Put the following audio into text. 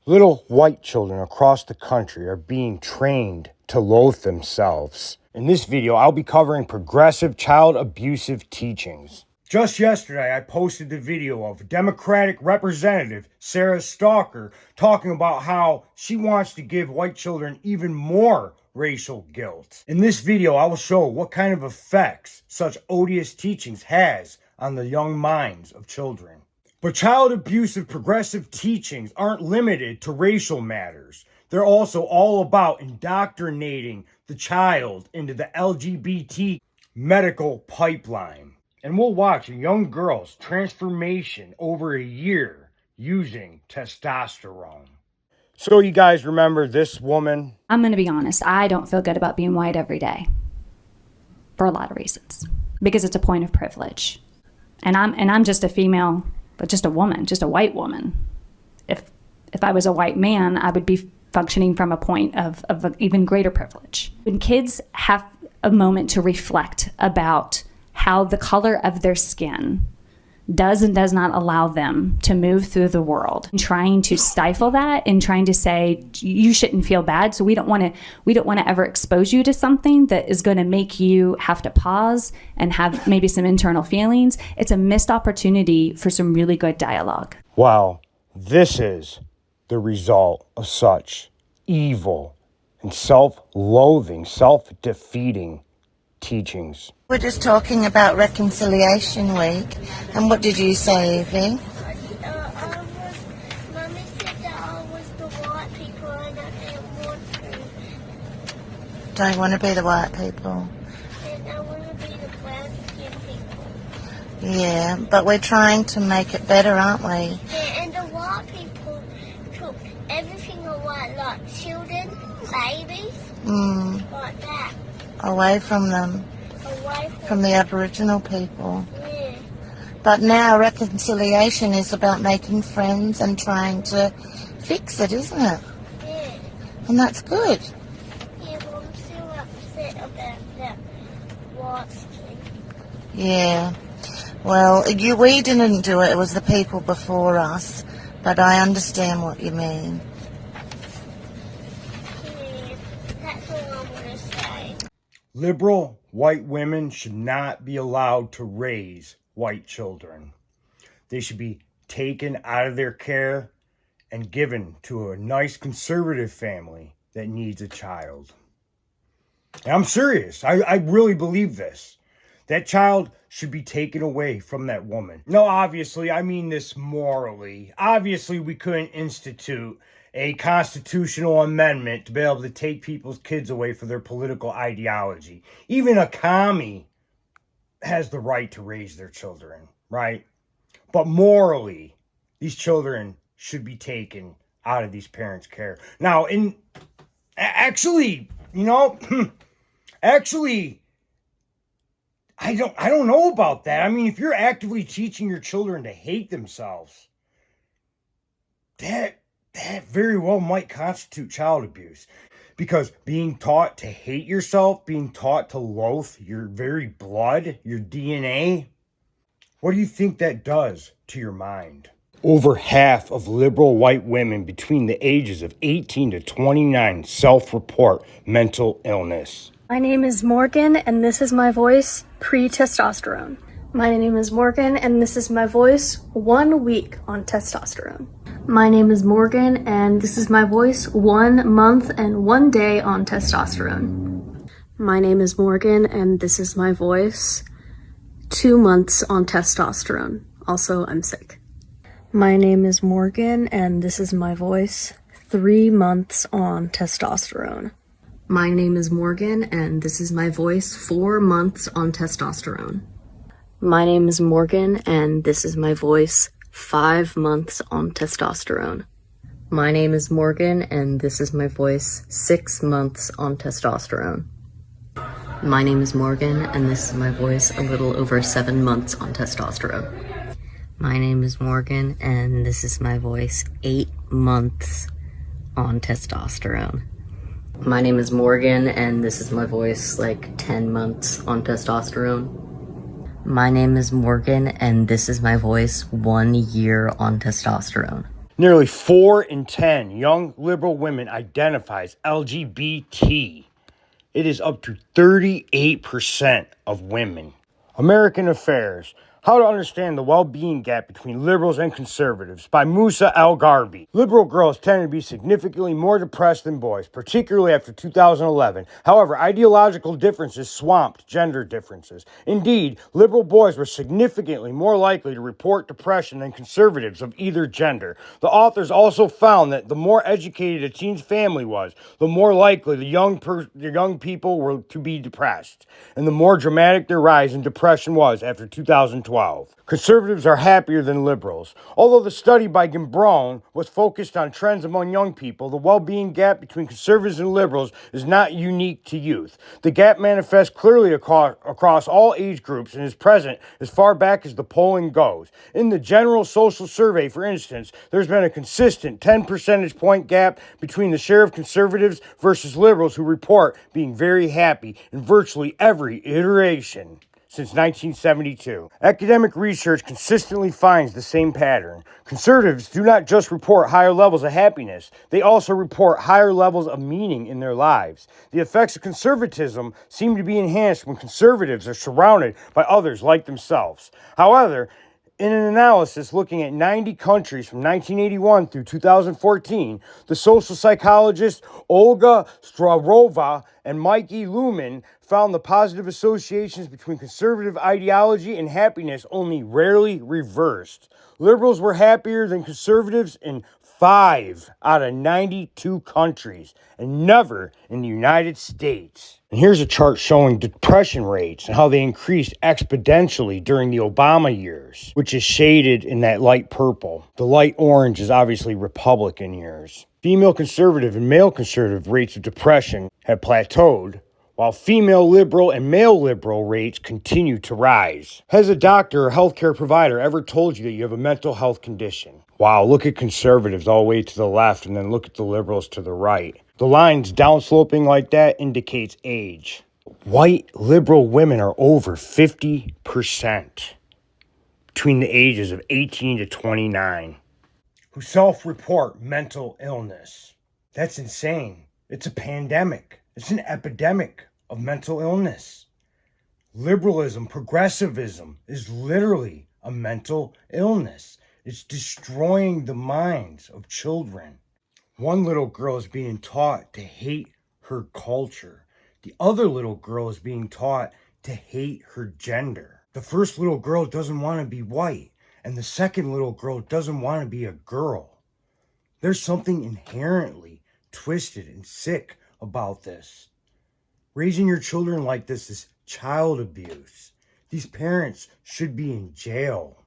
Little white children across the country are being trained to loathe themselves. In this video, I'll be covering progressive child abusive teachings. Just yesterday, I posted the video of Democratic Representative Sarah Stalker talking about how she wants to give white children even more racial guilt. In this video, I will show what kind of effects such odious teachings has on the young minds of children. But child abusive progressive teachings aren't limited to racial matters. They're also all about indoctrinating the child into the LGBT medical pipeline. And we'll watch a young girl's transformation over a year using testosterone. So you guys remember this woman? I'm going to be honest. I don't feel good about being white every day for a lot of reasons, because it's a point of privilege. And I'm just a female, but just a woman, just a white woman. If I was a white man, I would be functioning from a point of an even greater privilege. When kids have a moment to reflect about how the color of their skin does and does not allow them to move through the world, and trying to stifle that and trying to say you shouldn't feel bad, so we don't want to ever expose you to something that is going to make you have to pause and have maybe some internal feelings. It's a missed opportunity for some really good dialogue. Wow, this is the result of such evil and self-loathing, self-defeating teachings. We're just talking about Reconciliation Week, and what did you say, Evie? Mummy said that I was the white people and I didn't want to. Don't want to be the white people. And I want to be the brown skin people. Yeah, but we're trying to make it better, aren't we? Yeah, and the white people took everything away, like children, babies, like that. Away from them, Away from the Aboriginal people. yeah. But now reconciliation is about making friends and trying to fix it, isn't it? Yeah. And that's good. Yeah, but I'm still upset about that white skin. Yeah. Well, we didn't do it. It was the people before us. But I understand what you mean. Yeah, that's all I want to say. Liberal white women should not be allowed to raise white children. They should be taken out of their care and given to a nice conservative family that needs a child. And I'm serious. I really believe this. That child should be taken away from that woman. No, obviously, I mean this morally. Obviously, we couldn't institute a constitutional amendment to be able to take people's kids away for their political ideology. Even a commie has the right to raise their children, right? But morally, these children should be taken out of these parents' care. Now, actually, I don't know about that. I mean, if you're actively teaching your children to hate themselves, that very well might constitute child abuse, because being taught to hate yourself, being taught to loathe your very blood, your DNA, what do you think that does to your mind? Over half of liberal white women between the ages of 18 to 29 self-report mental illness. My name is Morgan, and this is my voice pre-testosterone. My name is Morgan, and this is my voice 1 week on testosterone. My name is Morgan, and this is my voice 1 month and 1 day on testosterone. My name is Morgan, and this is my voice 2 months on testosterone. Also, I'm sick. My name is Morgan, and this is my voice 3 months on testosterone. My name is Morgan, and this is my voice 4 months on testosterone. My name is Morgan, and this is my voice 5 months on testosterone. My name is Morgan, and this is my voice 6 months on testosterone. My name is Morgan, and this is my voice a little over 7 months on testosterone. My name is Morgan, and this is my voice 8 months on testosterone. My name is Morgan, and this is my voice like 10 months on testosterone. My name is Morgan, and this is my voice 1 year on testosterone. Nearly 4 in 10 young liberal women identify as LGBT. It is up to 38% of women. American Affairs: How to Understand the Well-Being Gap Between Liberals and Conservatives by Musa El-Garbi. Liberal girls tend to be significantly more depressed than boys, particularly after 2011. However, ideological differences swamped gender differences. Indeed, liberal boys were significantly more likely to report depression than conservatives of either gender. The authors also found that the more educated a teen's family was, the more likely the young people were to be depressed, and the more dramatic their rise in depression was after 2012. Conservatives are happier than liberals. Although the study by Gimbrone was focused on trends among young people, the well-being gap between conservatives and liberals is not unique to youth. The gap manifests clearly across all age groups and is present as far back as the polling goes. In the General Social Survey, for instance, there's been a consistent 10 percentage point gap between the share of conservatives versus liberals who report being very happy in virtually every iteration since 1972. Academic research consistently finds the same pattern. Conservatives do not just report higher levels of happiness, they also report higher levels of meaning in their lives. The effects of conservatism seem to be enhanced when conservatives are surrounded by others like themselves. However, in an analysis looking at 90 countries from 1981 through 2014, the social psychologists Olga Starova and Mikey Luhman found the positive associations between conservative ideology and happiness only rarely reversed. Liberals were happier than conservatives in 5 out of 92 countries, and never in the United States. And here's a chart showing depression rates and how they increased exponentially during the Obama years, which is shaded in that light purple. The light orange is obviously Republican years. Female conservative and male conservative rates of depression have plateaued, while female liberal and male liberal rates continue to rise. Has a doctor or healthcare provider ever told you that you have a mental health condition? Wow, look at conservatives all the way to the left and then look at the liberals to the right. The lines downsloping like that indicates age. White liberal women are over 50% between the ages of 18 to 29 who self-report mental illness. That's insane. It's a pandemic. It's an epidemic of mental illness. Liberalism, progressivism is literally a mental illness. It's destroying the minds of children. One little girl is being taught to hate her culture. The other little girl is being taught to hate her gender. The first little girl doesn't want to be white, and the second little girl doesn't want to be a girl. There's something inherently twisted and sick about this. Raising your children like this is child abuse. These parents should be in jail.